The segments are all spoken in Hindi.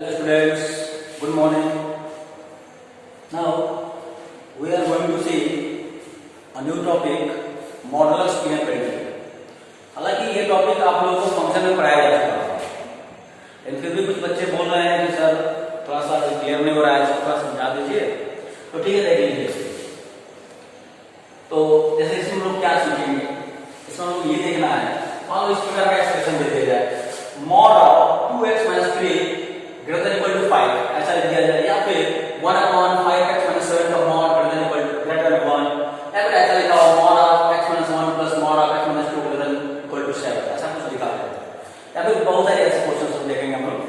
Hello students, good morning. Now we are going to see a new topic, modulus PN20. हालांकि ये टॉपिक आप लोगों को फंक्शन में पढ़ाया जा चुका है, लेकिन फिर भी कुछ बच्चे बोल रहे हैं कि सर थोड़ा सा क्लियर नहीं हो रहा है, इसको थोड़ा समझा दीजिए। तो ठीक है, देख लीजिए। तो जैसे इसमें लोग क्या सीखेंगे, इसमें लोग ये देखना है, मान लो इस प्रकार का एक्सप्रेशन दे दिया जाए, mod of 2x minus 3 greater than equal to 5 ऐसा लिख दिया जाए, या फिर 1 upon 5x minus 7 का mod greater than 1, या फिर ऐसा लिखा हो mod of x minus 1 plus mod of x minus 2 greater than equal to 7, ऐसा कुछ लिखा है। या फिर बहुत सारे ऐसे क्वेश्चन देखेंगे हम लोग।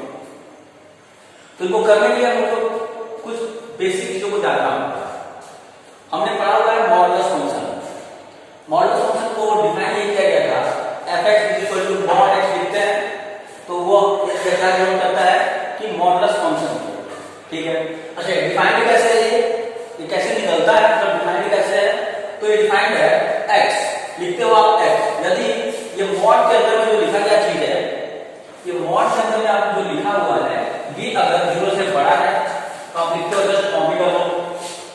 तो इनको करने के लिए हम लोग कुछ बेसिक चीजों को जानना होगा। हमने पढ़ा हुआ है मॉडुलस फंक्शन। मॉडुलस फंक्शन को डिफाइन किया गया था, fx is equal to mod x लिखते हैं तो वो क्या करता है कि मॉडुलस फंक्शन, ठीक है। अच्छा, डिफाइंड कैसे है, ये कैसे निकलता है, तो डिफाइंड कैसे है, तो ये डिफाइंड है x, लिखते हो आप x। यदि ये मॉड के अंदर में जो लिखा गया चीज है, ये मॉड के अंदर में आप जो लिखा हुआ है ये अगर 0 से बड़ा है तो आप लिखते हो जस्ट कॉपी कर लो,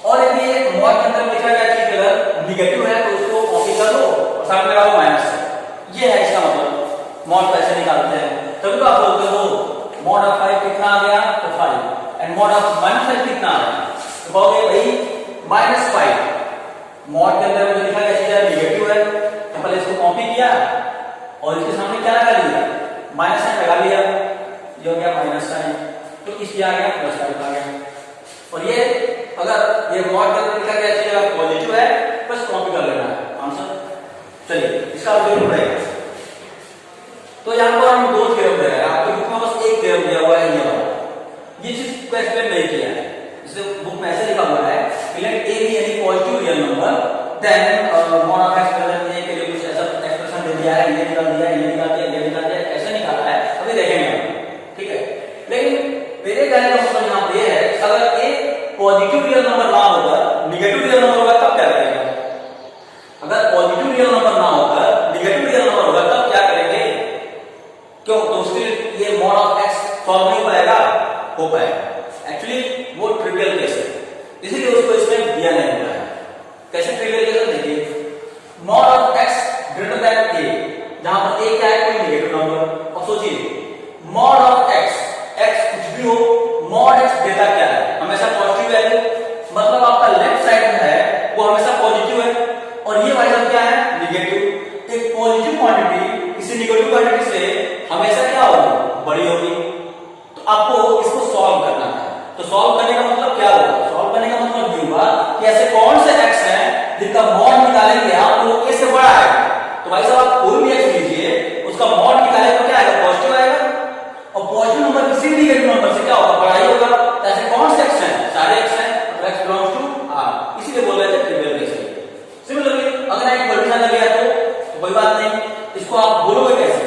और यदि ये मॉड के अंदर लिखा गया चीज अगर निगेटिव है तो उसको कॉपी कर लो और सामने लगा लो माइनस है। ये है इसका मतलब मॉड कैसे निकालते हैं। तभी तो आप बोलते हो मॉड ऑफ 5 कितना आ गया, तो 5, एंड मॉड ऑफ -5 कितना आ गया, तो कहोगे भाई -5। मॉड के अंदर जो लिखा गया चीज है निगेटिव है, तो पहले इसको कॉपी किया और इसके सामने क्या लगा लिया, माइनस साइन लगा लिया, ये हो गया माइनस साइन, तो इसलिए आ गया +5 आ गया। और ये अगर ये मॉड के अंदर लिखा गया चीज अगर पॉजिटिव है बस कॉपी कर लेना है आंसर। चलिए इसका आंसर पढ़ेंगे। तो यहाँ पर हम 2 थ्योरम दे रहे हैं, आपके बुक में बस एक थ्योरम दिया हुआ है, ये वाला, ये चीज को एक्सप्लेन नहीं किया है। इसे बुक में ऐसे लिखा हुआ है let a be any positive real number then mod of x present a के लिए कुछ ऐसा एक्सप्रेशन दे दिया है, ये निकाल दिया, ये निकाल दिया, ये निकाल दिया, ऐसे निकाला है, अभी देखेंगे हम, ठीक है। लेकिन मेरे कहने का मतलब यहाँ पे है अगर a पॉजिटिव रियल नंबर ना होकर निगेटिव रियल नंबर होगा तब क्या करेंगे। अगर पॉजिटिव रियल नंबर ना होकर निगेटिव रियल नंबर होगा तब क्या करेंगे, क्यों, तो उसके ये mod of x सॉल्व नहीं हो पाएगा, हो पाएगा। एक्चुअली वो ट्रिवियल केस है, इसीलिए उसको इसमें दिया नहीं हुआ है। कैसे ट्रिवियल केस है, देखिए mod of x greater then a, जहां पर a क्या है, कोई नेगेटिव नंबर। और सोचिए mod of x, x कुछ भी हो, mod x देता क्या है, हमेशा पॉजिटिव वैल्यू, मतलब आपका लेफ्ट साइड है वो हमेशा पॉजिटिव है और ये वाली साइड क्या है, नेगेटिव। एक पॉजिटिव क्वांटिटी किसी नेगेटिव क्वांटिटी से हमेशा क्या होगी, बड़ी होगी। तो आपको इसको सॉल्व करना है। तो सॉल्व करने का मतलब क्या होगा, सॉल्व करने का मतलब ये हुआ कि ऐसे कौन से x हैं जिनका मॉड निकालेंगे आप तो a से बड़ा है। तो भाई साहब आप कोई भी x लीजिए, उसका मॉड निकालेंगे तो क्या आएगा, पॉजिटिव आएगा, और पॉजिटिव नंबर किसी भी नेगेटिव नंबर से क्या होगा, बड़ा ही होगा। तो ऐसे कौन से x हैं, सारे x हैं, तो x बिलोंग्स टू R, इसीलिए बोल रहे थे ट्रिवियल केस। सिमिलरली अगर एक कंडीशन लग गया तो कोई बात नहीं, इसको आप बोलोगे कैसे,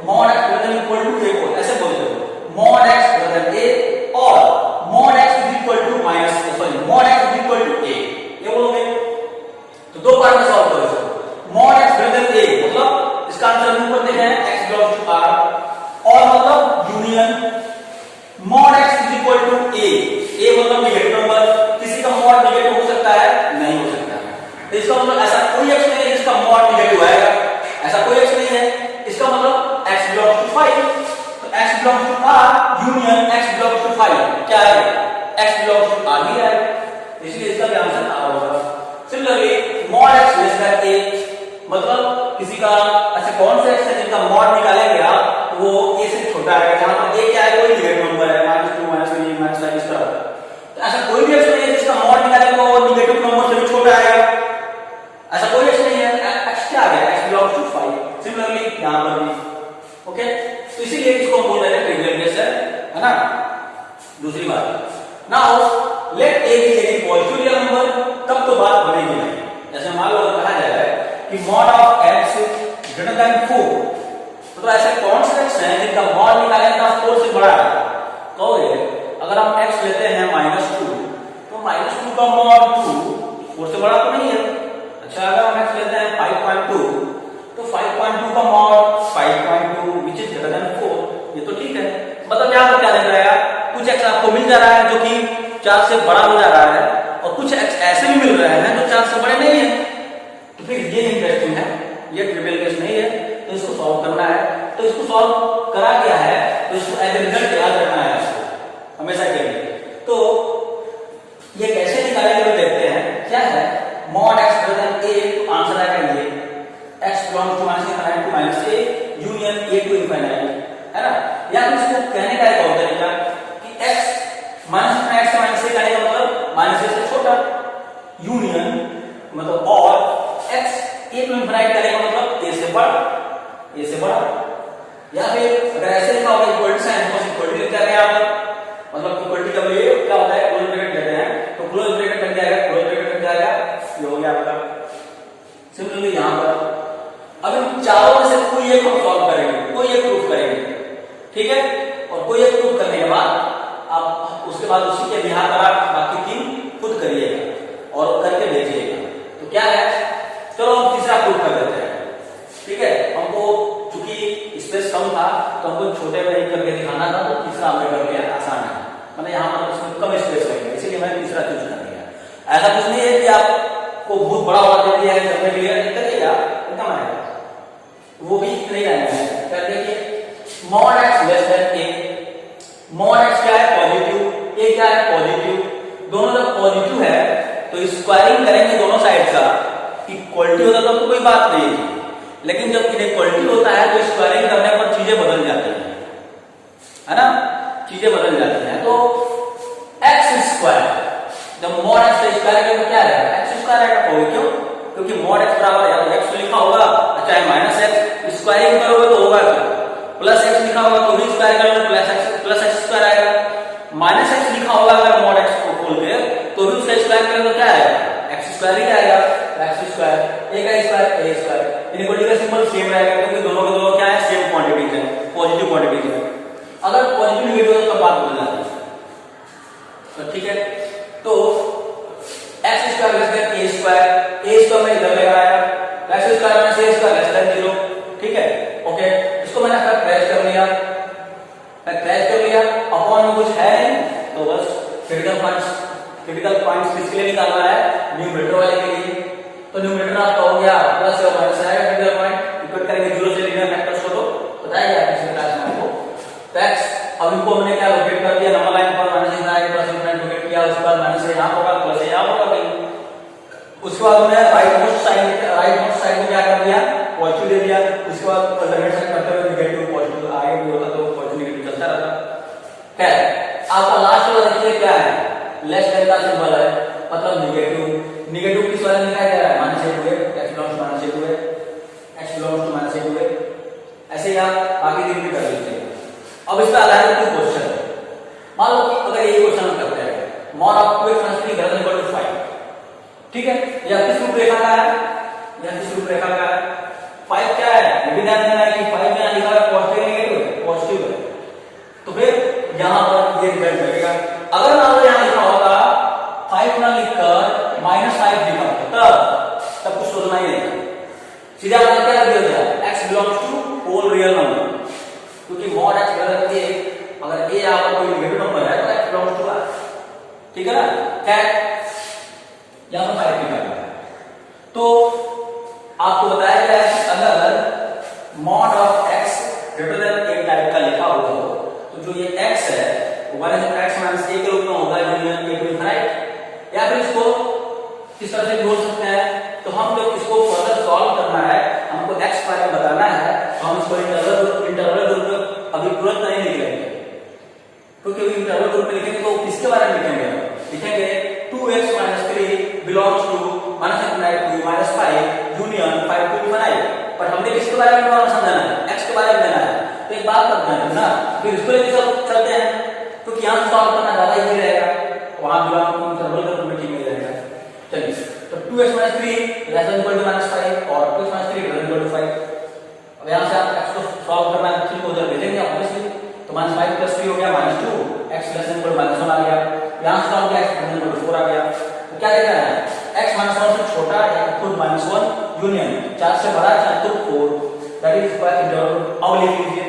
mod x greater than equal to a को ऐसे बोलते हो, mod x greater than a और mod x is equal to mod x is equal to a, ये बोलोगे। तो दो बार में सॉल्व करो इसको। mod x greater than a मतलब इसका आंसर ऊपर देखा है x belongs to R, और मतलब union mod x is equal to a मतलब नेगेटिव नंबर, किसी का mod नेगेटिव हो सकता है, नहीं हो सकता है। तो इसका मतलब ऐसा कोई x नहीं है जिसका mod नेगेटिव आएगा, ऐसा कोई x नहीं है। इसका मतलब x belongs to 5, तो x belongs to R union x belongs to 5 क्या है, x belongs to R ही है, इसलिए इसका भी आंसर R होगा। Similarly mod x less then a मतलब किसी का ऐसे कौन से x है जिनका mod निकालेंगे आप वो a से छोटा है, जहां पर a क्या है, कोई नेगेटिव नंबर है, -2 -3 -5 इस तरह। तो ऐसा कोई भी x नहीं है जिसका mod निकालेंगे वो नेगेटिव नंबर से भी छोटा आएगा, ऐसा कोई x नहीं है। x क्या आ गया, x belongs to 5। सिमिलरली यहां पर भी ओके। तो इसीलिए इसको हम बोल रहे हैं ट्रिवियल केस है ना। दूसरी बात, now let a be any positive real number, तब तो बात बनेगी नहीं। जैसे मान लो कहा जाए कि mod of x greater than 4, तो ऐसे कौन से x हैं जिनका mod निकालेंगे का 4 से बड़ा है। कहोगे अगर हम x लेते हैं -2 तो -2 का mod 2 4 से बड़ा तो नहीं है। अच्छा, अगर हम x लेते हैं 5.2 तो 5.2 का mod 5.2 which is greater than 4, ये तो ठीक है। मतलब यहाँ पर क्या लिख रहा है, कुछ x x आपको मिल जा रहा है जो कि 4 से बड़ा हो जा रहा है, और कुछ x ऐसे भी मिल रहे हैं जो 4 से बड़े नहीं है, तो फिर ये इंटरेस्टिंग है, ये ट्रिवियल केस नहीं है, तो इसको सॉल्व करना है। तो इसको सॉल्व करा गया है, तो इसको एज ए रिजल्ट याद रखना है आपको हमेशा के लिए। तो ये कैसे निकालेंगे वो देखते हैं। क्या है, mod x greater than a, answer आएगा ये x belongs to -∞ to -a union a to infinite, है ना। या फिर इसको कहने का एक और तरीका कि x -∞ से -a का मतलब -a से छोटा, यूनियन मतलब और x a to infinite का मतलब a से बड़ा, a से बड़ा। या फिर अगर ऐसे लिखा होगा इक्वलिटी साइन को इक्वलिटी लिख जाएगा यहाँ पर, मतलब इक्वलिटी का ये क्या होता है, क्लोज ब्रैकेट कहते हैं, तो क्लोज ब्रैकेट लग जाएगा, क्लोज ब्रैकेट लग जाएगा, ये हो गया आपका। सिमिलरली यहाँ पर अब इन चारों में से कोई एक हम सॉल्व करेंगे, कोई एक प्रूफ करेंगे, ठीक है। और कोई एक प्रूफ करने के बाद आप उसके बाद उसी के बिहार पर आप बाकी 3 खुद करिएगा और करके भेजिएगा। तो क्या है, चलो हम तीसरा प्रूफ कर देते हैं, ठीक है। हमको चूंकि स्पेस कम था तो हमको छोटे में एक करके दिखाना था, तो तीसरा हमने कर लिया, आसान है, मतलब यहाँ पर उसमें कम स्पेस लगेगा, इसीलिए मैंने तीसरा चूज कर लिया। ऐसा कुछ नहीं है कि आपको बहुत बड़ा वाला दे दिया है करने के लिए, करिएगा इतना आएगा, वो भी इतना ही आएगा। क्या देखिए, mod x less then a, mod x क्या है, पॉजिटिव, a क्या है, पॉजिटिव, दोनों जब पॉजिटिव है तो स्क्वायरिंग करेंगे दोनों साइड का, इक्वलिटी होता तो कोई बात नहीं थी, लेकिन जब इनइक्वलिटी होता है तो स्क्वायरिंग करने पर चीजें बदल जाती हैं, है ना, चीजें बदल जाती हैं। तो x स्क्वायर, जब mod x का स्क्वायर करेंगे क्या आएगा, x स्क्वायर आएगा, क्यों, क्योंकि mod x बराबर है तो x लिखा होगा, चाहे -x स्क्वायरिंग करोगे तो होगा क्या, प्लस x लिखा होगा तो भी स्क्वायर करोगे प्लस x स्क्वायर आएगा, -x लिखा होगा अगर mod x को खोल के तो भी उसका स्क्वायर करेंगे तो क्या आएगा, x स्क्वायर ही आएगा, x स्क्वायर, a का स्क्वायर a स्क्वायर। इनइक्वालिटी का सिंबल सेम रहेगा क्योंकि दोनों के दोनों क्या है, सेम क्वांटिटीज है, पॉजिटिव क्वांटिटीज है। अगर पॉजिटिव नेगेटिव है तो बात बदल जाती है, तो ठीक है। तो x square less than a square में इधर लेकर आया, x स्क्वायर में a स्क्वायर लेस देन 0, ठीक है, ओके। इसको मैंने फिर क्रैश कर लिया, अपॉन में कुछ है नहीं, तो बस क्रिटिकल पॉइंट्स किसके लिए निकालना है, न्यूमरेटर वाले के लिए। तो न्यूमरेटर आपका हो गया प्लस या माइनस आएगा, क्रिटिकल पॉइंट इक्वेट करेंगे 0 से लिखना फैक्टर्स को, तो बताइए आप पिछले क्लास में आपको। तो x अब इनको हमने क्या रोटेट कर दिया, नंबर लाइन पर माइनस इतना है, प्लस इतना रोटेट किया, उसके बाद माइनस से यहां होगा, प्लस से यहां होगा भाई। उसके बाद हमने राइट मोस्ट साइड को क्या कर दिया, पॉजिटिव दे दिया, उसके बाद अल्टरनेट साइड करते हुए नेगेटिव पॉजिटिव आगे भी होता तो पॉजिटिव नेगेटिव चलता रहता। क्या है आपका लास्ट वाला, देखिए क्या है, लेस देन का सिंबल है, मतलब नेगेटिव किस वाले में लिखा जा रहा है, -a to a, x belongs to -a to a, x belongs to -a to a, ऐसे ही आप आगे दिन भी कर लीजिए। अब इस पे आधारित कुछ क्वेश्चन है, मान लो कि अगर ये क्वेश्चन हम करते हैं, mod of 2x - 3 greater than = 5, ठीक है, यह किस रूपरेखा का है, यह किस रूपरेखा का है, 5 क्या है, ये भी ध्यान देना है कि 5 में लिखा है पॉजिटिव नेगेटिव है, पॉजिटिव है, तो फिर यहां पर ये रिजल्ट लगेगा। अगर मान लो यहां लिखा होगा 5 ना लिखकर -5 लिखा, तब कुछ सोचना ही नहीं, सीधा आंसर क्या दिया गया, x belongs to whole real number, क्योंकि mod x greater than a, अगर a यहां पर कोई नेगेटिव नंबर है तो x belongs to r, ठीक है ना, क्या यहां पर 5 लिखा है। तो आपको बताया गया है कि अगर mod of x greater than a type का लिखा हुआ हो तो जो ये x है वो x - a के रूप में होगा, यूनियन a to infinite, या फिर इसको किस तरह से बोल सकते हैं, तो हम जब इसको फर्दर सॉल्व करना है, हमको x बारे में बताना है, तो हम इसको इंटरवल ग्रुप में अभी तुरंत नहीं लिखेंगे, क्योंकि इंटरवल ग्रुप में लिखेंगे तो किसके बारे में लिखेंगे 2x - 3 belongs to -∞ to -5 union 5 to infinite, पर हमने किसके बारे में समझाना है, x के बारे में देना है। तो एक बात करते हैं ना, फिर इसको लेके सब चलते हैं, क्योंकि यहाँ सॉल्व करना ज्यादा इजी रहेगा, वहां बिलोंग टू इंटरवल ग्रुप में ठीक नहीं रहेगा। चलिए, तो 2x - 3 less than equal to -5 और 2x - 3 ग्रेटर देन 5। अब यहां से आप x को सॉल्व करना है, 3 को उधर भेजेंगे ऑब्वियसली, तो -5 + 3 हो गया -2, x less than equal to -1 आ गया, यहां से सॉल्व किया x less than equal to 4 आ गया। तो क्या देखना है, x -1 से छोटा या खुद -1 यूनियन 4 से बड़ा या खुद 4, दैट इज इक्वल इंटरवल। अब लिख लीजिए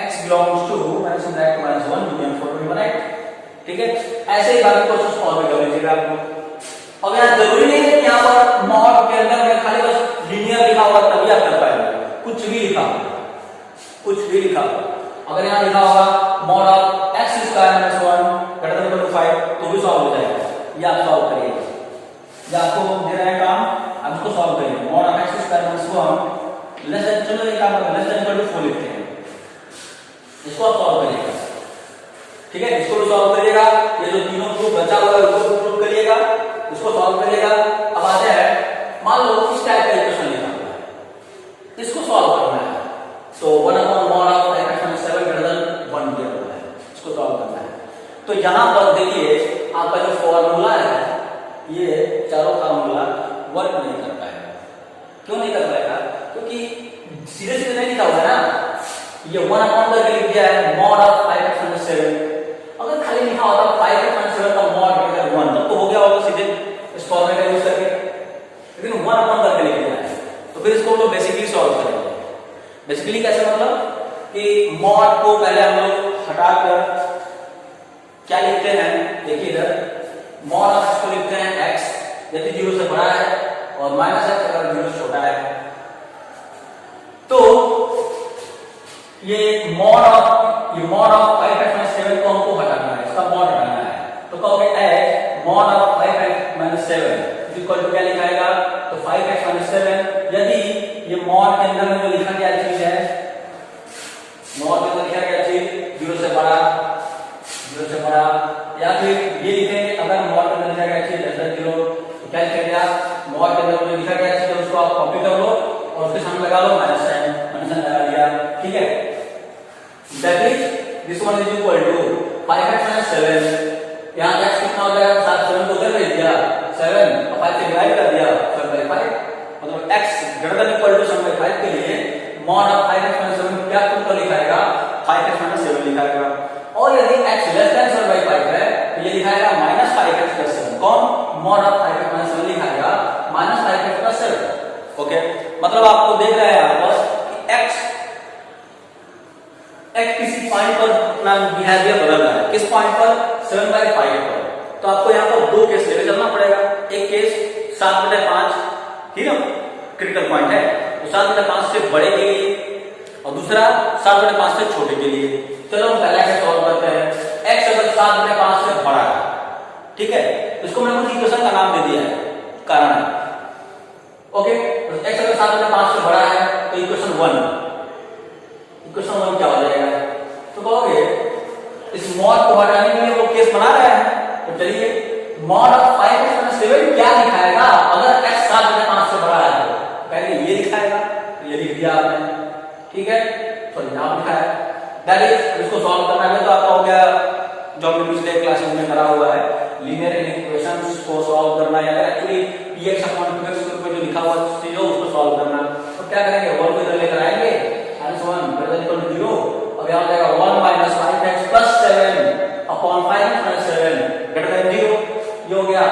x belongs to -1 union 4 to infinite, ठीक है, ऐसे ही बाकी क्वेश्चन सॉल्व कर लीजिएगा आप लोग। अब यहाँ जरूरी नहीं है कि यहाँ पर मॉड के अंदर में खाली बस लीनियर लिखा होगा तभी आप कर पाएंगे, कुछ भी लिखा होगा, कुछ भी लिखा होगा। अगर यहाँ लिखा होगा mod of x square minus 1 greater than equal to 5 तो भी सॉल्व हो जाएगा, ये आप सॉल्व करिए। ये आपको दे रहा है काम, आप इसको सॉल्व करिए। Mod of x square minus 1 less than, चलो ये काम लेस देन इक्वल टू 4 लिखते हैं, इसको आप सॉल्व करिएगा। ठीक है, इसको भी सॉल्व करिएगा। ये जो तीनों प्रूफ बचा हुआ है उसको प्रूफ करिएगा, इसको सॉल्व करिएगा। अब आता है, मान लो इस टाइप का इक्वेशन लिखा हुआ है, इसको सॉल्व करना है, तो 1 upon mod of x minus 7 greater than 1 दिया हुआ है, इसको सॉल्व करना है। तो यहां पर देखिए आपका जो फॉर्मूला है, ये चारों फार्मूला वर्क नहीं कर पाएगा। क्यों नहीं कर पाएगा? क्योंकि सीधे सीधे नहीं लिखा हुआ है ना, ये 1 अपॉन करके लिख दिया है मॉड ऑफ 5x माइनस 7। अगर खाली लिखा होता 5x माइनस 7 का मॉड ग्रेटर 1 तब तो हो गया होगा सीधे इस फॉर्मूले का यूज करके, लेकिन 1 अपॉन करके लिख दिया है, तो फिर इसको तो बेसिकली सॉल्व करेंगे। बेसिकली कैसे, मतलब कि मॉड को पहले हम लोग हटाकर क्या लिखते हैं, देखिए इधर मॉड ऑफ x को लिखते हैं x यदि 0 से बड़ा है और माइनस x अगर 0 से छोटा है। तो ये मॉड ऑफ 5x माइनस 7 को हमको हटाना है, इसका मॉड हटाना है, तो कहोगे x mod of 5x minus 7 equal to क्या लिखाएगा, तो 5x माइनस 7। यदि ये मॉड के अंदर में जो लिखा गया चीज है, मॉड के अंदर लिखा गया चीज 0 से बड़ा या फिर ये लिखेंगे, अगर मॉड के अंदर लिखा गया चीज लेस देन 0 तो क्या लिखेंगे आप, मॉड के अंदर जो लिखा गया चीज उसको आप कॉपी कर लो और उसके सामने लगा लो माइनस साइन लगा दिया। ठीक है, that is this one is equal to 5x minus 7। यहां x कितना हो जाएगा, 7 को उधर भेज दिया, 7 और 5 से डिवाइड कर दिया, 7/5 मतलब x greater than equal to 7/5 के लिए मॉड ऑफ 5x माइनस 7 क्या तुमको लिखाएगा, 5x माइनस 7 लिखाएगा। और यदि x लेस देन 7/5 है तो ये लिखाएगा माइनस 5x प्लस 7। कौन, मॉड ऑफ 5x माइनस 7 लिखाएगा माइनस 5x प्लस 7। ओके, मतलब आपको देख रहे हैं यहां पर कि x किसी पॉइंट पर अपना बिहेवियर बदल रहा है, किस पॉइंट पर, 7/5 पर। तो आपको यहाँ पर दो केस लेकर चलना पड़ेगा। एक केस 7/5, ठीक है, क्रिटिकल पॉइंट है, तो 7/5 से बड़े के लिए, और दूसरा 7/5 से छोटे के लिए। चलो हम पहला केस सॉल्व करते हैं। x अगर 7/5 से बड़ा है, ठीक है, इसको मैंने कुछ इक्वेशन का नाम दे दिया है, कारण है। ओके, तो x अगर 7/5 से बड़ा है तो इक्वेशन 1 क्या हो जाएगा, तो कहोगे इस मॉड को हटाने के लिए वो केस बना रहे हैं, तो चलिए मॉड ऑफ 5x माइनस 7 क्या लिखाएगा, अगर x 7/5 से बड़ा है तो पहले ये लिखाएगा, तो ये लिख दिया आपने, ठीक है, तो यहां लिखा है। दैट इज, इसको सॉल्व करना है तो आपका हो गया जो हमने पिछले क्लासेस में करा हुआ है, लीनियर इक्वेशंस को सॉल्व करना, या एक्चुअली px अपॉन qx के ऊपर जो लिखा हुआ चीज है उसको सॉल्व करना। तो क्या करेंगे, 1 को इधर लेकर आएंगे, -1 ग्रेटर देन इक्वल टू 0, अब यहां हो जाएगा 1 minus 5x plus 7 upon 5x minus 7 greater than 0, ये हो गया।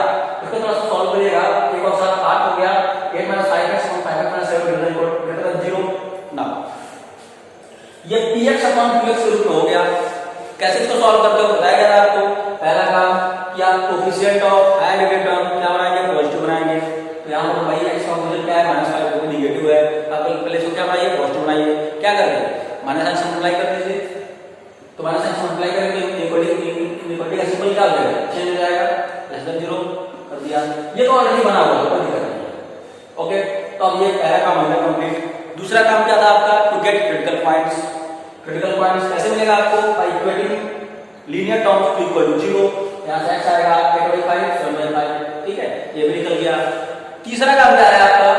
इसको थोड़ा सा सॉल्व करिएगा, 1 और 7 8 हो गया, 8 minus 5x upon 5x minus 7 greater than 0। Now ये px अपॉन qx के रूप में हो गया। कैसे इसको सॉल्व करते हो बताया गया था आपको। पहला काम कि आप कोएफिशिएंट ऑफ एग्रीगेट टर्म क्या बनाएंगे, पॉजिटिव बनाएंगे। तो यहां पर भाई x का कोएफिशिएंट क्या है, -5 को नेगेटिव है, आप पहले इसको क्या बनाइए, पॉजिटिव बनाइए। क्या करेंगे, माइनस से मल्टीप्लाई कर दीजिए, तो माइनस से मल्टीप्लाई करेंगे इक्वलिटी का सिंबल क्या हो जाएगा, चेंज हो जाएगा, लेस देन 0 कर दिया। ये तो ऑलरेडी बना हुआ है, कोई दिक्कत नहीं है। ओके, तो अब ये पहला काम हो गया कंप्लीट। दूसरा काम क्या था आपका, to get critical points. Critical points कैसे मिलेगा आपको, by equating linear terms to equal to 0। यहां से x आएगा 8/5 7/5, ठीक है, ये भी निकल गया। तीसरा काम क्या है आपका,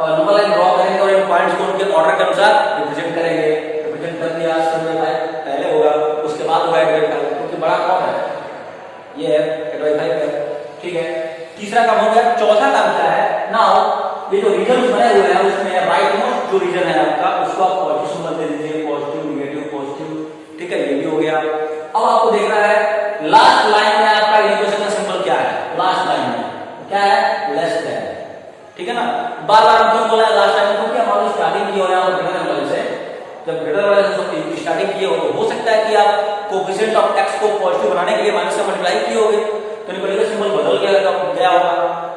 नंबर लाइन ड्रॉ करेंगे और इन पॉइंट्स को उनके ऑर्डर के अनुसार रिप्रेजेंट करेंगे। रिप्रेजेंट कर दिया 7/5 पहले होगा, उसके बाद होगा 8/5, क्योंकि बड़ा कौन है, ये है 8/5 है, ठीक है। तीसरा काम हो गया। चौथा काम क्या है, नाउ ये जो रीजन बने हुए हैं उसमें राइट मोस्ट जो रीजन है आपका उसको आप पॉजिटिव सिंबल दे दीजिए, पॉजिटिव नेगेटिव पॉजिटिव, ठीक है, ये भी हो गया। अब आपको देखना है लास्ट लाइन में आपका इक्वेशन का सिंबल क्या है, लास्ट लाइन में क्या है, लेस देन, ठीक है ना। बार बार क्यों बोला है लास्ट टाइम, क्योंकि हमारे स्टार्टिंग की हो रहा है और बिगिनर वाले से वाले स्टार्टिंग किए हो सकता है कि आप कोएफिशिएंट ऑफ x को पॉजिटिव बनाने के लिए माइनस से मल्टीप्लाई किए होगे, तो न्यूमेरिकल सिंबल बदल गया होगा।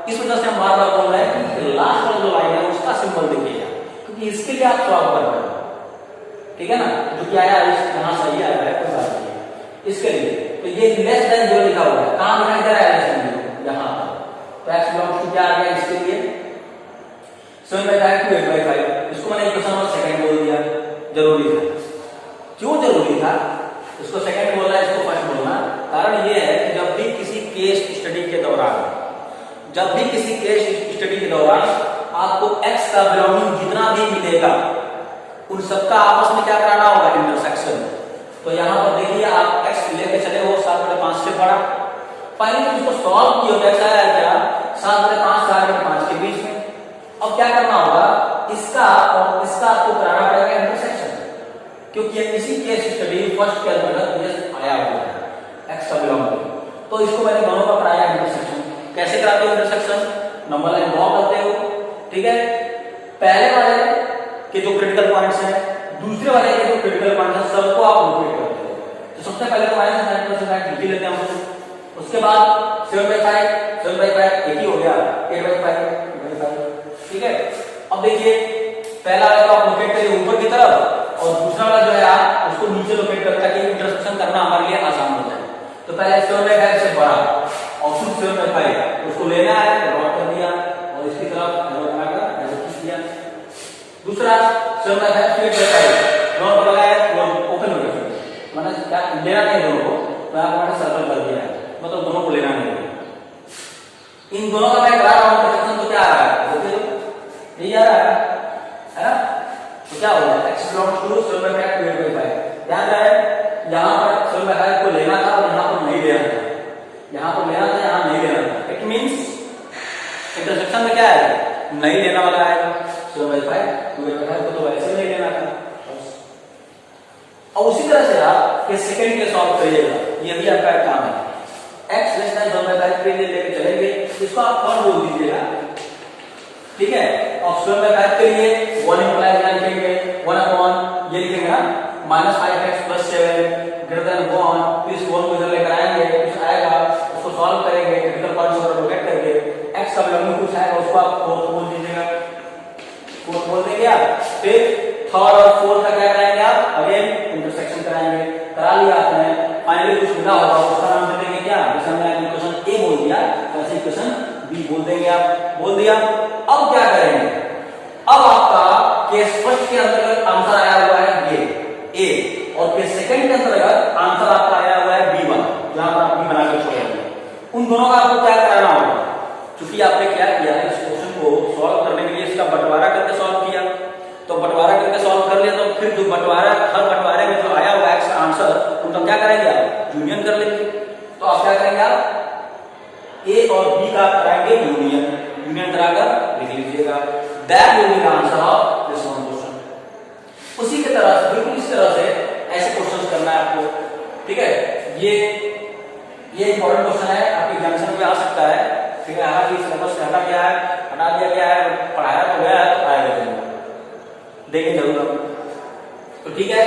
इस वजह से हम बार बार बोल रहे हैं कि लास्ट वाला जो लाइन है उसका सिंबल देखिएगा, क्योंकि इसके लिए आप सॉल्व कर रहे हो, ठीक है ना, जो कि आया यहाँ सही आया है, कोई बात नहीं इसके लिए। तो ये लेस देन 0 लिखा हुआ है, कहां लिखा इधर आया लेस देन 0 यहाँ पर, तो x बिलोंग्स टू क्या आ गया इसके लिए 7/5 to 8/5। इसको मैंने इक्वेशन नंबर सेकंड बोल दिया, जरूरी था। क्यों जरूरी था इसको सेकंड बोलना है, इसको फर्स्ट बोलना? कारण ये है कि जब भी किसी केस स्टडी के दौरान आपको x का बिलोंगिंग जितना भी मिलेगा उन सबका आपस में क्या कराना होगा, इंटरसेक्शन। तो यहाँ पर देखिए आप x लेके चले हो 7/5 से बड़ा, पहले तो इसको सॉल्व किया x आया क्या 7/5 4/5 के बीच में। अब क्या करना होगा, इसका और इसका आपको कराना पड़ेगा इंटरसेक्शन, क्योंकि इसी केस स्टडी फर्स्ट के अंतर्गत ये आया हुआ है x का बिलोंगिंग। तो इसको मैंने दोनों का कराया इंटरसेक्शन। कैसे कराते हो इंटरसेक्शन, नंबर लाइन ड्रॉ करते हो, ठीक है, पहले वाले के जो क्रिटिकल पॉइंट्स हैं, दूसरे वाले के जो क्रिटिकल पॉइंट्स हैं, सबको आप लोकेट करते हो। तो सबसे पहले तो -9% लिख लेते हैं हम, उसके बाद 7/5 एक ही हो गया 8/5, ठीक है। अब देखिए पहला वाला तो आप लोकेट करिए ऊपर की तरफ और दूसरा वाला जो है आप उसको नीचे लोकेट करते हैं, ताकि इंटरसेक्शन करना हमारे लिए आसान हो जाए। तो पहले 7/5 से बड़ा ऑप्शन 7/5 उसको लेना है, ड्रॉ कर दिया और इसकी तरफ एरो बनाकर ऐसे खींच दिया। दूसरा 7/5 से 8/5 दोनों को लगाया, दोनों ओपन हो गया, मैंने क्या लेना नहीं दोनों को, मैं आपको सर्कल कर दिया है, मतलब दोनों को लेना नहीं। इन दोनों का मैं करा रहा हूं इंटरसेक्शन, तो क्या आ रहा है, यही आ रहा है ना। तो क्या हो गया x बिलोंग्स टू 7/5 to 8/5। ध्यान रहे यहाँ पर 7/5 को लेना था और यहाँ पर नहीं लेना था, यहाँ पर लेना था, यहाँ नहीं लेना था। इट मींस इंटरसेक्शन में क्या है, नहीं लेना वाला आएगा 7/5 to 8/5 को, तो वैसे नहीं लेना था। और उसी तरह से आप के सेकंड के सॉल्व करिएगा, ये भी आपका काम है। x लेस देन 7/5 के लिए लेके चलेंगे, इसको आप कौन बोल दीजिएगा, ठीक है। और 7/5 के लिए 1 इंप्लाई क्या लिखेंगे, 1/, ये लिखेंगे ना, -5x + 7 ग्रेटर देन 1, फिर इस 1 को इधर लेकर आएंगे, कुछ आएगा उसको सॉल्व करेंगे, क्रिटिकल पॉइंट्स पर लोकेट करके x का बिलोंगिंग कुछ आएगा उसको आप 4 बोल दीजिएगा, 4 बोल देंगे आप। फिर थर्ड और फोर्थ का क्या कराएंगे आप, अगेन इंटरसेक्शन कराएंगे, करा लिया आपने, फाइनली कुछ मिला होगा उसका नाम दे देंगे क्या, जैसे हमने इक्वेशन ए बोल दिया वैसे इक्वेशन बी बोल देंगे आप, बोल दिया। अब क्या करेंगे, अब आपका केस फर्स्ट के अंतर्गत आंसर आया हुआ है ये ए, और केस सेकंड के अंतर्गत आंसर आपका आया हुआ है B1, जहां पर आप बी बना कर छोड़ेंगे। उन दोनों का आपको क्या कराना होगा, क्योंकि आपने क्या किया है, इस क्वेश्चन को सॉल्व करने के लिए इसका बंटवारा करके सॉल्व किया, तो बंटवारा करके सॉल्व कर लिया, तो फिर जो बंटवारा हर बंटवारे में जो आया हुआ है इसका आंसर उनका क्या करेंगे आप, यूनियन कर लेंगे। तो आप क्या करेंगे, आप ए और बी का कराएंगे यूनियन, यूनियन कराकर लिख लीजिएगा, that will be the answer of this one question. उसी की तरह से बिल्कुल इस तरह से ऐसे क्वेश्चंस करना है आपको, ठीक है। ये इंपॉर्टेंट क्वेश्चन है, आपके एग्जामिनेशन में आ सकता है, ठीक है। हालांकि सिलेबस से हटा गया है, हटा दिया गया है, पढ़ाया तो गया है, तो आएगा जरूर, देखें जरूर। तो ठीक है,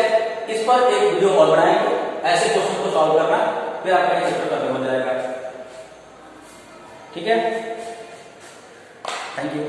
इस पर एक वीडियो और बनाएंगे, ऐसे क्वेश्चन को सॉल्व करना, फिर आपका ये चैप्टर खत्म हो जाएगा, ठीक है। Thank you.